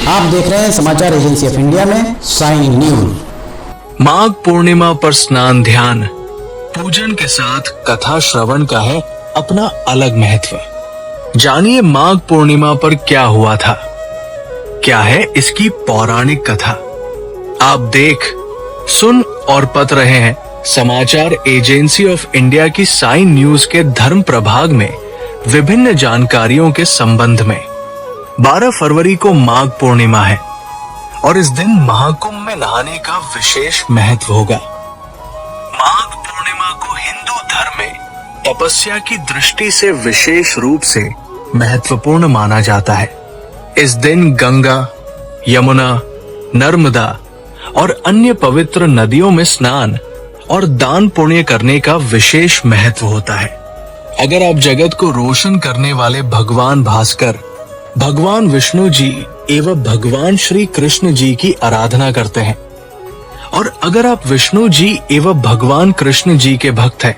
आप देख रहे हैं समाचार एजेंसी ऑफ इंडिया में साइन न्यूज। माघ पूर्णिमा पर स्नान, ध्यान, पूजन के साथ कथा श्रवण का है अपना अलग महत्व। जानिए माघ पूर्णिमा पर क्या हुआ था, क्या है इसकी पौराणिक कथा। आप देख, सुन और पढ़ रहे हैं समाचार एजेंसी ऑफ इंडिया की साइन न्यूज के धर्म प्रभाग में विभिन्न जानकारियों के संबंध में। 12 फरवरी को माघ पूर्णिमा है और इस दिन महाकुंभ में नहाने का विशेष महत्व होगा। माघ पूर्णिमा को हिंदू धर्म में तपस्या की दृष्टि से विशेष रूप से महत्वपूर्ण माना जाता है। इस दिन गंगा, यमुना, नर्मदा और अन्य पवित्र नदियों में स्नान और दान पुण्य करने का विशेष महत्व होता है। अगर आप जगत को रोशन करने वाले भगवान भास्कर, भगवान विष्णु जी एवं भगवान श्री कृष्ण जी की आराधना करते हैं और अगर आप विष्णु जी एवं भगवान कृष्ण जी के भक्त हैं,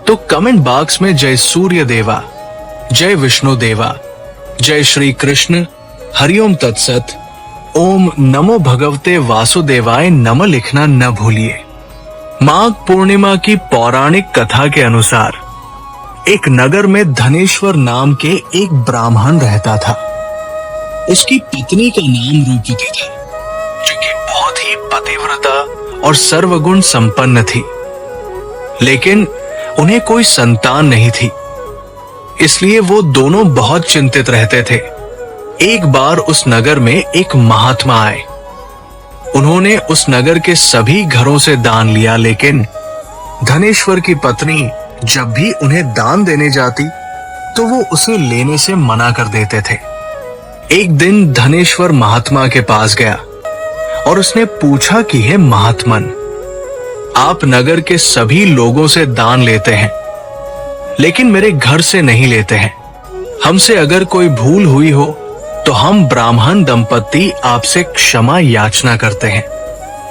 तो कमेंट बॉक्स में जय सूर्य देवा, जय विष्णु देवा, जय श्री कृष्ण, हरिओम तत्सत, ओम नमो भगवते वासुदेवाय नमः लिखना न भूलिए। माघ पूर्णिमा की पौराणिक कथा के अनुसार एक नगर में धनेश्वर नाम के एक ब्राह्मण रहता था। उसकी पत्नी का नाम रूपवती था, जो कि बहुत ही पतिव्रता और सर्वगुण संपन्न थी, लेकिन उन्हें कोई संतान नहीं थी। इसलिए वो दोनों बहुत चिंतित रहते थे। एक बार उस नगर में एक महात्मा आए। उन्होंने उस नगर के सभी घरों से दान लिया, लेकिन धनेश्वर की पत्नी जब भी उन्हें दान देने जाती तो वो उसे लेने से मना कर देते थे। एक दिन धनेश्वर महात्मा के पास गया और उसने पूछा कि हे महात्मन, आप नगर के सभी लोगों से दान लेते हैं, लेकिन मेरे घर से नहीं लेते हैं। हमसे अगर कोई भूल हुई हो तो हम ब्राह्मण दंपत्ति आपसे क्षमा याचना करते हैं।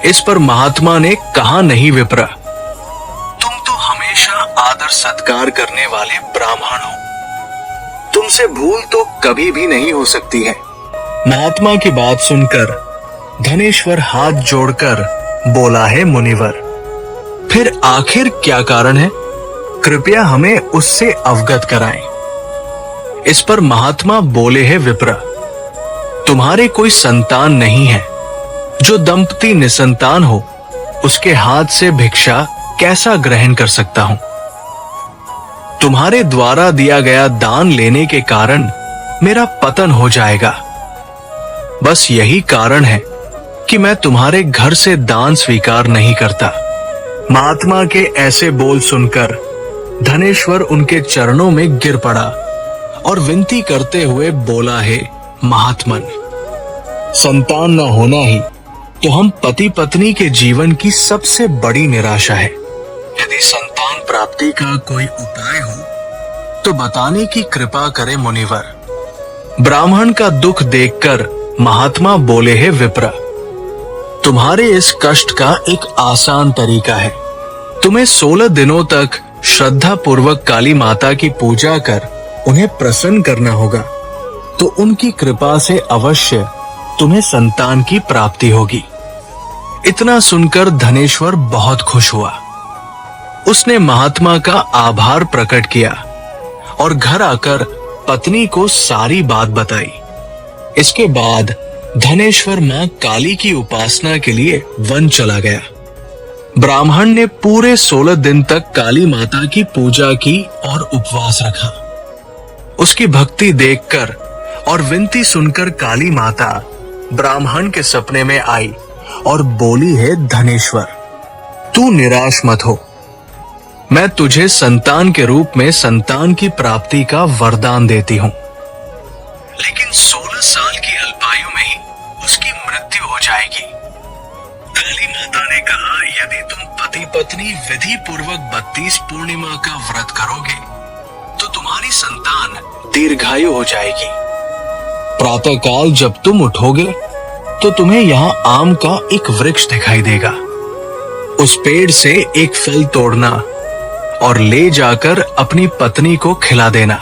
इस पर महात्मा ने कहा, नहीं विप्र, तुम तो हमेशा आदर सत्कार करने वाले ब्राह्मण हो, तुमसे भूल तो कभी भी नहीं हो सकती है। महात्मा की बात सुनकर धनेश्वर हाथ जोड़कर बोला, है मुनिवर, फिर आखिर क्या कारण है, कृपया हमें उससे अवगत कराएं। इस पर महात्मा बोले, है विप्र, तुम्हारे कोई संतान नहीं है। जो दंपति निसंतान हो उसके हाथ से भिक्षा कैसा ग्रहण कर सकता हूं। तुम्हारे द्वारा दिया गया दान लेने के कारण मेरा पतन हो जाएगा। बस यही कारण है कि मैं तुम्हारे घर से दान स्वीकार नहीं करता। महात्मा के ऐसे बोल सुनकर धनेश्वर उनके चरणों में गिर पड़ा और विनती करते हुए बोला, है महात्मन, संतान न होना ही तो हम पति पत्नी के जीवन की सबसे बड़ी निराशा है। यदि संतान प्राप्ति का कोई उपाय हो तो बताने की कृपा करे मुनिवर। ब्राह्मण का दुख देखकर महात्मा बोले, है विप्र, तुम्हारे इस कष्ट का एक आसान तरीका है। तुम्हें 16 दिनों तक श्रद्धा पूर्वक काली माता की पूजा कर उन्हें प्रसन्न करना होगा, तो उनकी कृपा से अवश्य तुम्हें संतान की प्राप्ति होगी। इतना सुनकर धनेश्वर बहुत खुश हुआ। उसने महात्मा का आभार प्रकट किया और घर आकर पत्नी को सारी बात बताई। इसके बाद धनेश्वर मां काली की उपासना के लिए वन चला गया। ब्राह्मण ने पूरे 16 दिन तक काली माता की पूजा की और उपवास रखा। उसकी भक्ति देखकर और विनती सुनकर काली माता ब्राह्मण के सपने में आई और बोली, है धनेश्वर, तू निराश मत हो, मैं तुझे संतान के रूप में संतान की प्राप्ति का वरदान देती हूं, लेकिन 16 साल की अल्पायु में ही उसकी मृत्यु हो जाएगी। काली माता ने कहा, यदि तुम पति पत्नी विधि पूर्वक 32 पूर्णिमा का व्रत करोगे तो तुम्हारी संतान दीर्घायु हो जाएगी। प्रातःकाल जब तुम उठोगे तो तुम्हें यहाँ आम का एक वृक्ष दिखाई देगा। उस पेड़ से एक फल तोड़ना और ले जाकर अपनी पत्नी को खिला देना।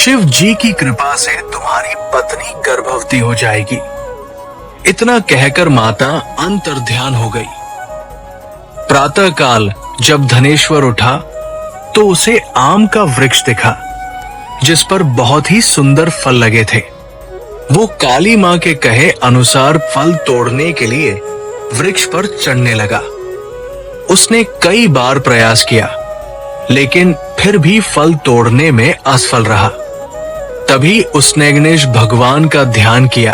शिव जी की कृपा से तुम्हारी पत्नी गर्भवती हो जाएगी। इतना कहकर माता अंतर्ध्यान हो गई। प्रातःकाल जब धनेश्वर उठा तो उसे आम का वृक्ष दिखा जिस पर बहुत ही सुंदर फल लगे थे। वो काली मां के कहे अनुसार फल तोड़ने के लिए वृक्ष पर चढ़ने लगा। उसने कई बार प्रयास किया लेकिन फिर भी फल तोड़ने में असफल रहा। तभी उसने गणेश भगवान का ध्यान किया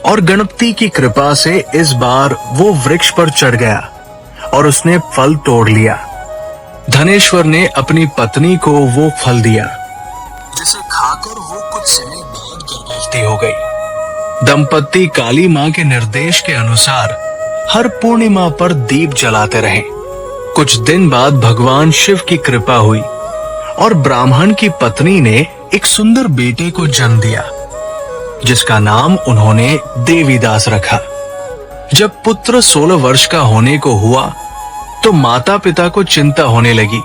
और गणपति की कृपा से इस बार वो वृक्ष पर चढ़ गया और उसने फल तोड़ लिया। धनेश्वर ने अपनी पत्नी को वो फल दिया जिसे खाकर वो कुछ समय बाद गर्भवती हो गई। दंपत्ति काली मां के निर्देश के अनुसार हर पूर्णिमा पर दीप जलाते रहे। कुछ दिन बाद भगवान शिव की कृपा हुई और ब्राह्मण की पत्नी ने एक सुंदर बेटे को जन्म दिया जिसका नाम उन्होंने देवीदास रखा। जब पुत्र 16 वर्ष का होने को हुआ तो माता पिता को चिंता होने लगी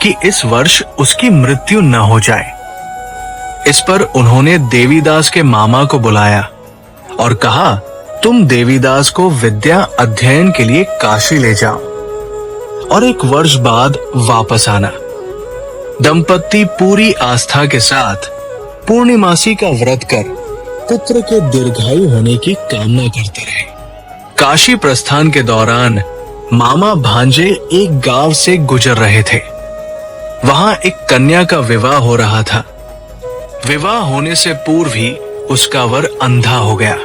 कि इस वर्ष उसकी मृत्यु न हो जाए। इस पर उन्होंने देवीदास के मामा को बुलाया और कहा, तुम देवीदास को विद्या अध्ययन के लिए काशी ले जाओ और 1 वर्ष बाद वापस आना। दंपत्ति पूरी आस्था के साथ पूर्णिमासी का व्रत कर पुत्र के दीर्घायु होने की कामना करते रहे। काशी प्रस्थान के दौरान मामा भांजे एक गांव से गुजर रहे थे। वहां एक कन्या का विवाह हो रहा था। विवाह होने से पूर्व ही उसका वर अंधा हो गया।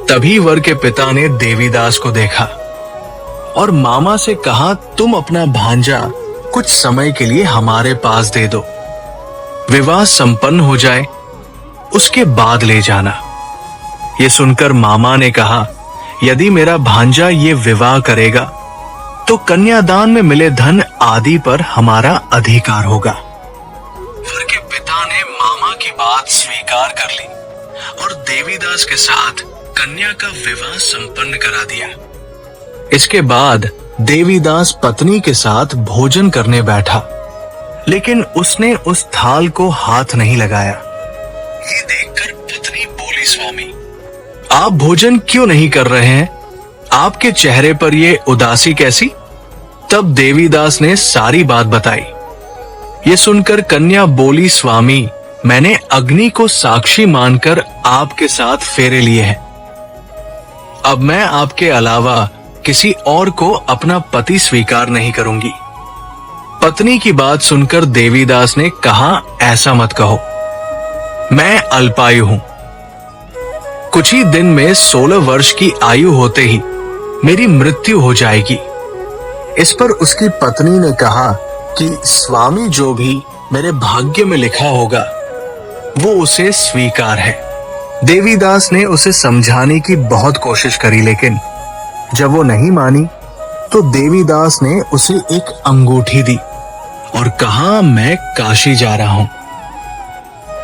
तभी वर के पिता ने देवीदास को देखा और मामा से कहा, तुम अपना भांजा कुछ समय के लिए हमारे पास दे दो। विवाह संपन्न हो जाए उसके बाद ले जाना। ये सुनकर मामा ने कहा, यदि मेरा भांजा ये विवाह करेगा तो कन्यादान में मिले धन आदि पर हमारा अधिकार होगा। वर के पिता ने मामा की बात स्वीकार कर ली और देवीदास के साथ कन्या का विवाह संपन्न करा दिया। इसके बाद देवीदास पत्नी के साथ भोजन करने बैठा लेकिन उसने उस थाल को हाथ नहीं लगाया। ये देखकर पत्नी बोली, स्वामी आप भोजन क्यों नहीं कर रहे हैं? आपके चेहरे पर ये उदासी कैसी? तब देवीदास ने सारी बात बताई। ये सुनकर कन्या बोली, स्वामी मैंने अग्नि को साक्षी मानकर आपके साथ फेरे लिए हैं। अब मैं आपके अलावा किसी और को अपना पति स्वीकार नहीं करूंगी। पत्नी की बात सुनकर देवीदास ने कहा, ऐसा मत कहो, मैं अल्पायु हूं। कुछ ही दिन में 16 वर्ष की आयु होते ही मेरी मृत्यु हो जाएगी। इस पर उसकी पत्नी ने कहा कि स्वामी जो भी मेरे भाग्य में लिखा होगा वो उसे स्वीकार है। देवीदास ने उसे समझाने की बहुत कोशिश करी लेकिन जब वो नहीं मानी तो देवीदास ने उसे एक अंगूठी दी और कहा, मैं काशी जा रहा हूं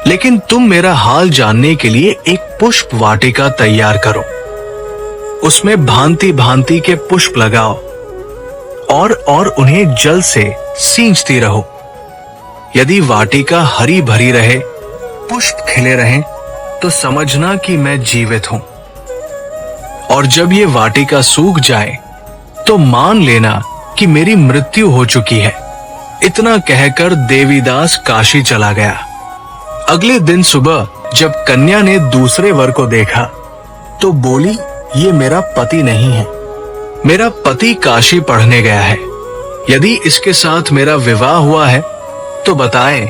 लेकिन तुम मेरा हाल जानने के लिए एक पुष्प वाटिका तैयार करो। उसमें भांति भांति के पुष्प लगाओ और उन्हें जल से सींचती रहो। यदि वाटिका हरी भरी रहे, पुष्प खिले रहें, तो समझना कि मैं जीवित हूं और जब ये वाटिका सूख जाए तो मान लेना कि मेरी मृत्यु हो चुकी है। इतना कहकर देवीदास काशी चला गया। अगले दिन सुबह जब कन्या ने दूसरे वर को देखा तो बोली, ये मेरा पति नहीं है, मेरा पति काशी पढ़ने गया है। यदि इसके साथ मेरा विवाह हुआ है तो बताएं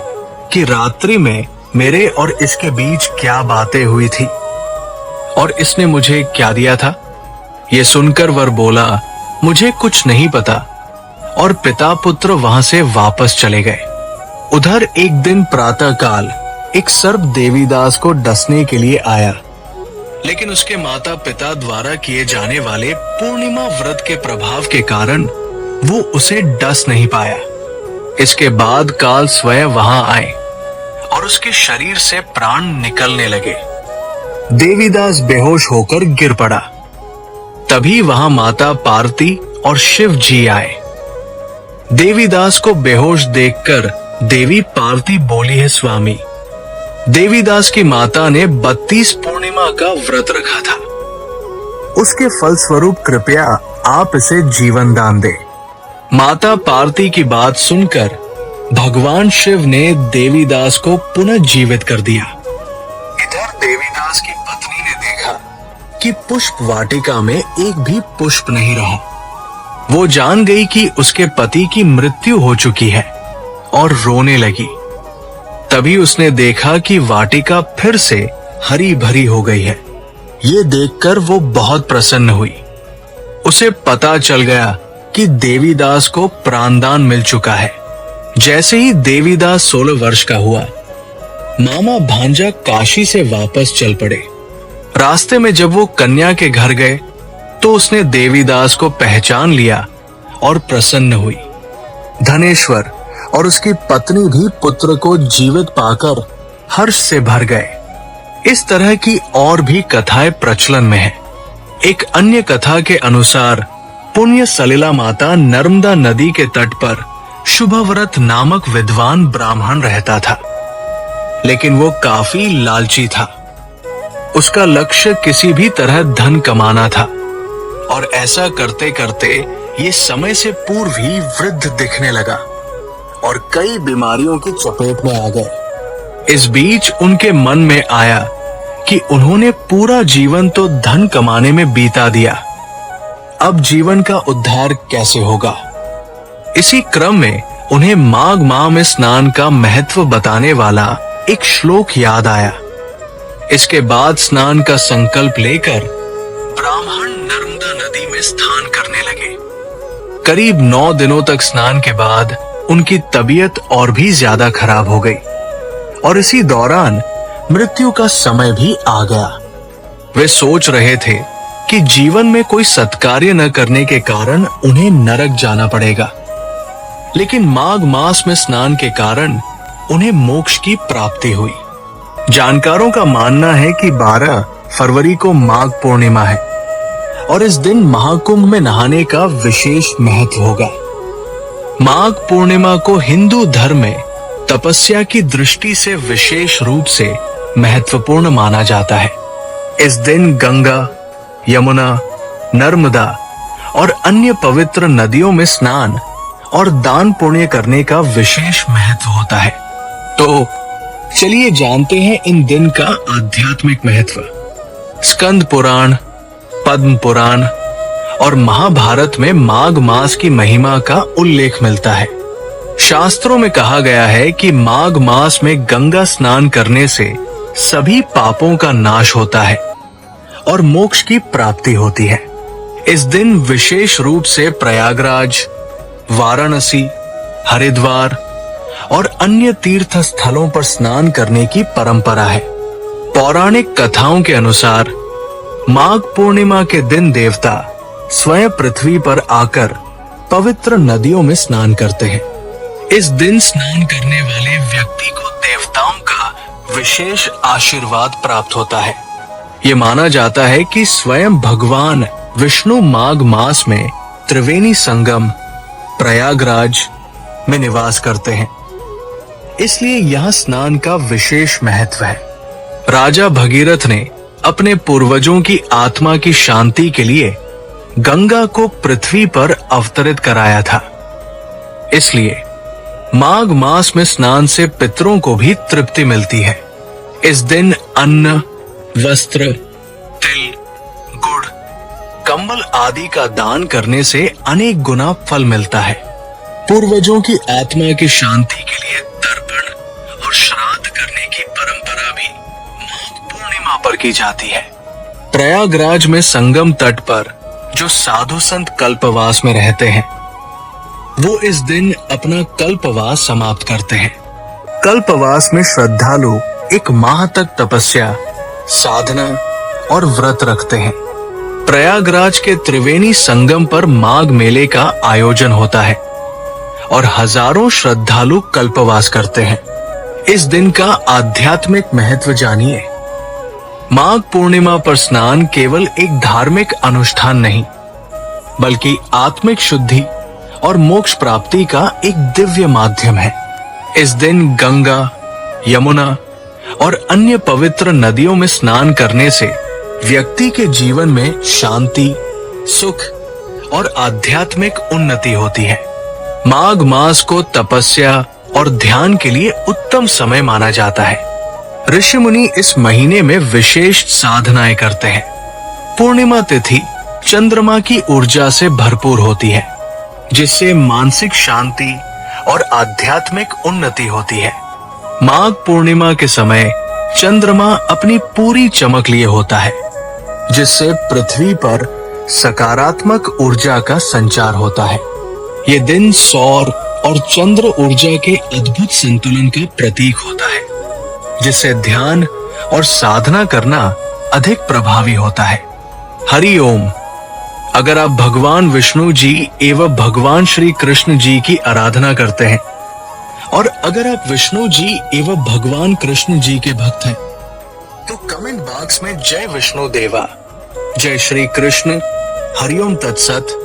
कि रात्रि में मेरे और इसके बीच क्या बातें हुई थी और इसने मुझे क्या दिया था। ये सुनकर वर बोला, मुझे कुछ नहीं पता और पिता पुत्र वहां से वापस चले गए। उधर एक दिन प्रातःकाल एक सर्प देवीदास को डसने के लिए आया लेकिन उसके माता पिता द्वारा किए जाने वाले पूर्णिमा व्रत के प्रभाव के कारण वो उसे डस नहीं पाया। इसके बाद काल स्वयं वहां आए और उसके शरीर से प्राण निकलने लगे। देवीदास बेहोश होकर गिर पड़ा। तभी वहां माता पार्वती और शिव जी आए। देवीदास को बेहोश देखकर देवी पार्वती बोली है, स्वामी देवीदास की माता ने 32 पूर्णिमा का व्रत रखा था। उसके फलस्वरूप कृपया आप इसे जीवन दान दे। माता पार्वती की बात सुनकर भगवान शिव ने देवीदास को पुनः जीवित कर दिया। इधर देवीदास की पत्नी ने देखा कि पुष्प वाटिका में एक भी पुष्प नहीं रहा। वो जान गई कि उसके पति की मृत्यु हो चुकी है और रोने लगी। तभी उसने देखा कि वाटिका फिर से हरी भरी हो गई है। ये देखकर वो बहुत प्रसन्न हुई। उसे पता चल गया कि देवीदास को प्राणदान मिल चुका है। जैसे ही देवीदास 16 वर्ष का हुआ, मामा भांजा काशी से वापस चल पड़े। रास्ते में जब वो कन्या के घर गए तो उसने देवीदास को पहचान लिया और प्रसन्न हुई। धनेश्वर और उसकी पत्नी भी पुत्र को जीवित पाकर हर्ष से भर गए। इस तरह की और भी कथाएं प्रचलन में हैं। एक अन्य कथा के अनुसार पुण्य सलिला माता नर्मदा नदी के तट पर शुभव्रत नामक विद्वान ब्राह्मण रहता था, लेकिन वो काफी लालची था। उसका लक्ष्य किसी भी तरह धन कमाना था और ऐसा करते करते ये समय से पूर्व ही वृद्ध दिखने लगा और कई बीमारियों की चपेट में आ गए। इस बीच उनके मन में आया कि उन्होंने पूरा जीवन तो धन कमाने में बीता दिया, अब जीवन का उद्धार कैसे होगा। इसी क्रम में उन्हें माघ माह में स्नान का महत्व बताने वाला एक श्लोक याद आया। इसके बाद स्नान का संकल्प लेकर ब्राह्मण नर्मदा नदी में स्नान करने लगे। करीब 9 दिनों तक स्नान के बाद उनकी तबीयत और भी ज्यादा खराब हो गई और इसी दौरान मृत्यु का समय भी आ गया। वे सोच रहे थे कि जीवन में कोई सत्कार्य न करने के कारण उन्हें नरक जाना पड़ेगा, लेकिन माघ मास में स्नान के कारण उन्हें मोक्ष की प्राप्ति हुई। जानकारों का मानना है कि 12 फरवरी को माघ पूर्णिमा है और इस दिन महाकुंभ में नहाने का विशेष महत्व होगा। माघ पूर्णिमा को हिंदू धर्म में तपस्या की दृष्टि से विशेष रूप से महत्वपूर्ण माना जाता है। इस दिन गंगा, यमुना, नर्मदा और अन्य पवित्र नदियों में स्नान और दान पुण्य करने का विशेष महत्व होता है। तो चलिए जानते हैं इन दिन का आध्यात्मिक महत्व। स्कंद पुराण, पद्म पुराण और महाभारत में माघ मास की महिमा का उल्लेख मिलता है। शास्त्रों में कहा गया है कि माघ मास में गंगा स्नान करने से सभी पापों का नाश होता है और मोक्ष की प्राप्ति होती है। इस दिन विशेष रूप से प्रयागराज, वाराणसी, हरिद्वार और अन्य तीर्थ स्थलों पर स्नान करने की परंपरा है। पौराणिक कथाओं के अनुसार माघ पूर्णिमा के दिन देवता स्वयं पृथ्वी पर आकर पवित्र नदियों में स्नान करते हैं। इस दिन स्नान करने वाले व्यक्ति को देवताओं का विशेष आशीर्वाद प्राप्त होता है। ये माना जाता है कि स्वयं भगवान विष्णु माघ मास में त्रिवेणी संगम प्रयागराज में निवास करते हैं, इसलिए यहाँ स्नान का विशेष महत्व है। राजा भगीरथ ने अपने पूर्वजों की आत्मा की शांति के लिए गंगा को पृथ्वी पर अवतरित कराया था। इसलिए माघ मास में स्नान से पितरों को भी तृप्ति मिलती है। इस दिन अन्न, वस्त्र, तिल, गुड़, कंबल आदि का दान करने से अनेक गुना फल मिलता है। पूर्वजों की आत्मा की शांति के लिए तर्पण और श्राद्ध करने की परंपरा भी माघ पूर्णिमा पर की जाती है। प्रयागराज में संगम तट पर जो साधु संत कल्पवास में रहते हैं, वो इस दिन अपना कल्पवास समाप्त करते हैं। कल्पवास में श्रद्धालु 1 माह तक तपस्या, साधना और व्रत रखते हैं। प्रयागराज के त्रिवेणी संगम पर माघ मेले का आयोजन होता है और हजारों श्रद्धालु कल्पवास करते हैं। इस दिन का आध्यात्मिक महत्व जानिए। माघ पूर्णिमा पर स्नान केवल एक धार्मिक अनुष्ठान नहीं, बल्कि आत्मिक शुद्धि और मोक्ष प्राप्ति का एक दिव्य माध्यम है। इस दिन गंगा, यमुना और अन्य पवित्र नदियों में स्नान करने से व्यक्ति के जीवन में शांति, सुख और आध्यात्मिक उन्नति होती है। माघ मास को तपस्या और ध्यान के लिए उत्तम समय माना जाता है। ऋषि मुनि इस महीने में विशेष साधनाएं करते हैं। पूर्णिमा तिथि चंद्रमा की ऊर्जा से भरपूर होती है, जिससे मानसिक शांति और आध्यात्मिक उन्नति होती है। माघ पूर्णिमा के समय चंद्रमा अपनी पूरी चमक लिए होता है, जिससे पृथ्वी पर सकारात्मक ऊर्जा का संचार होता है। ये दिन सौर और चंद्र ऊर्जा के अद्भुत संतुलन का प्रतीक होता है, जिससे ध्यान और साधना करना अधिक प्रभावी होता है। हरि ओम। अगर आप भगवान विष्णु जी एवं भगवान श्री कृष्ण जी की आराधना करते हैं और अगर आप विष्णु जी एवं भगवान कृष्ण जी के भक्त हैं, तो कमेंट बॉक्स में जय विष्णु देवा, जय श्री कृष्ण, हरिओम तत्सत,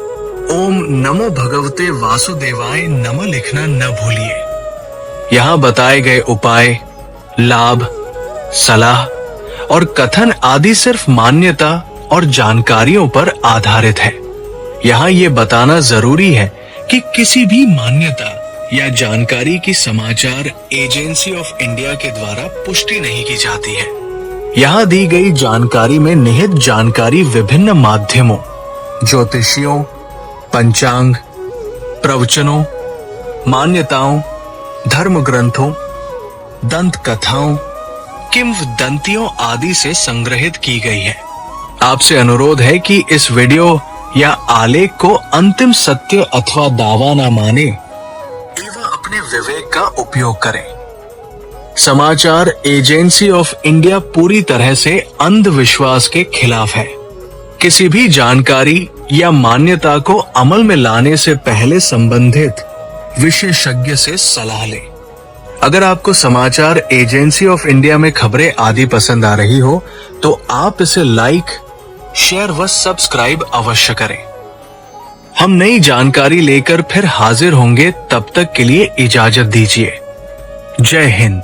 ओम नमो भगवते वासुदेवाय नमः लिखना न भूलिए। यहाँ बताए गए उपाय, लाभ, सलाह और कथन आदि सिर्फ मान्यता और जानकारियों पर आधारित है। यहाँ ये बताना जरूरी है कि किसी भी मान्यता या जानकारी की समाचार एजेंसी ऑफ इंडिया के द्वारा पुष्टि नहीं की जाती है। यहाँ दी गई जानकारी में निहित जानकारी विभिन्न माध्यमों, ज्योतिषियों, पंचांग, प्रवचनों, मान्यताओं, धर्म ग्रंथों, दंत कथाओं, किंवदंतियों आदि से संग्रहित की गई है। आपसे अनुरोध है कि इस वीडियो या आलेख को अंतिम सत्य अथवा दावा न माने एवं अपने विवेक का उपयोग करें। समाचार एजेंसी ऑफ इंडिया पूरी तरह से अंधविश्वास के खिलाफ है। किसी भी जानकारी या मान्यता को अमल में लाने से पहले संबंधित विशेषज्ञ से सलाह लें। अगर आपको समाचार एजेंसी ऑफ इंडिया में खबरें आदि पसंद आ रही हो तो आप इसे लाइक, शेयर व सब्सक्राइब अवश्य करें। हम नई जानकारी लेकर फिर हाजिर होंगे, तब तक के लिए इजाजत दीजिए। जय हिंद।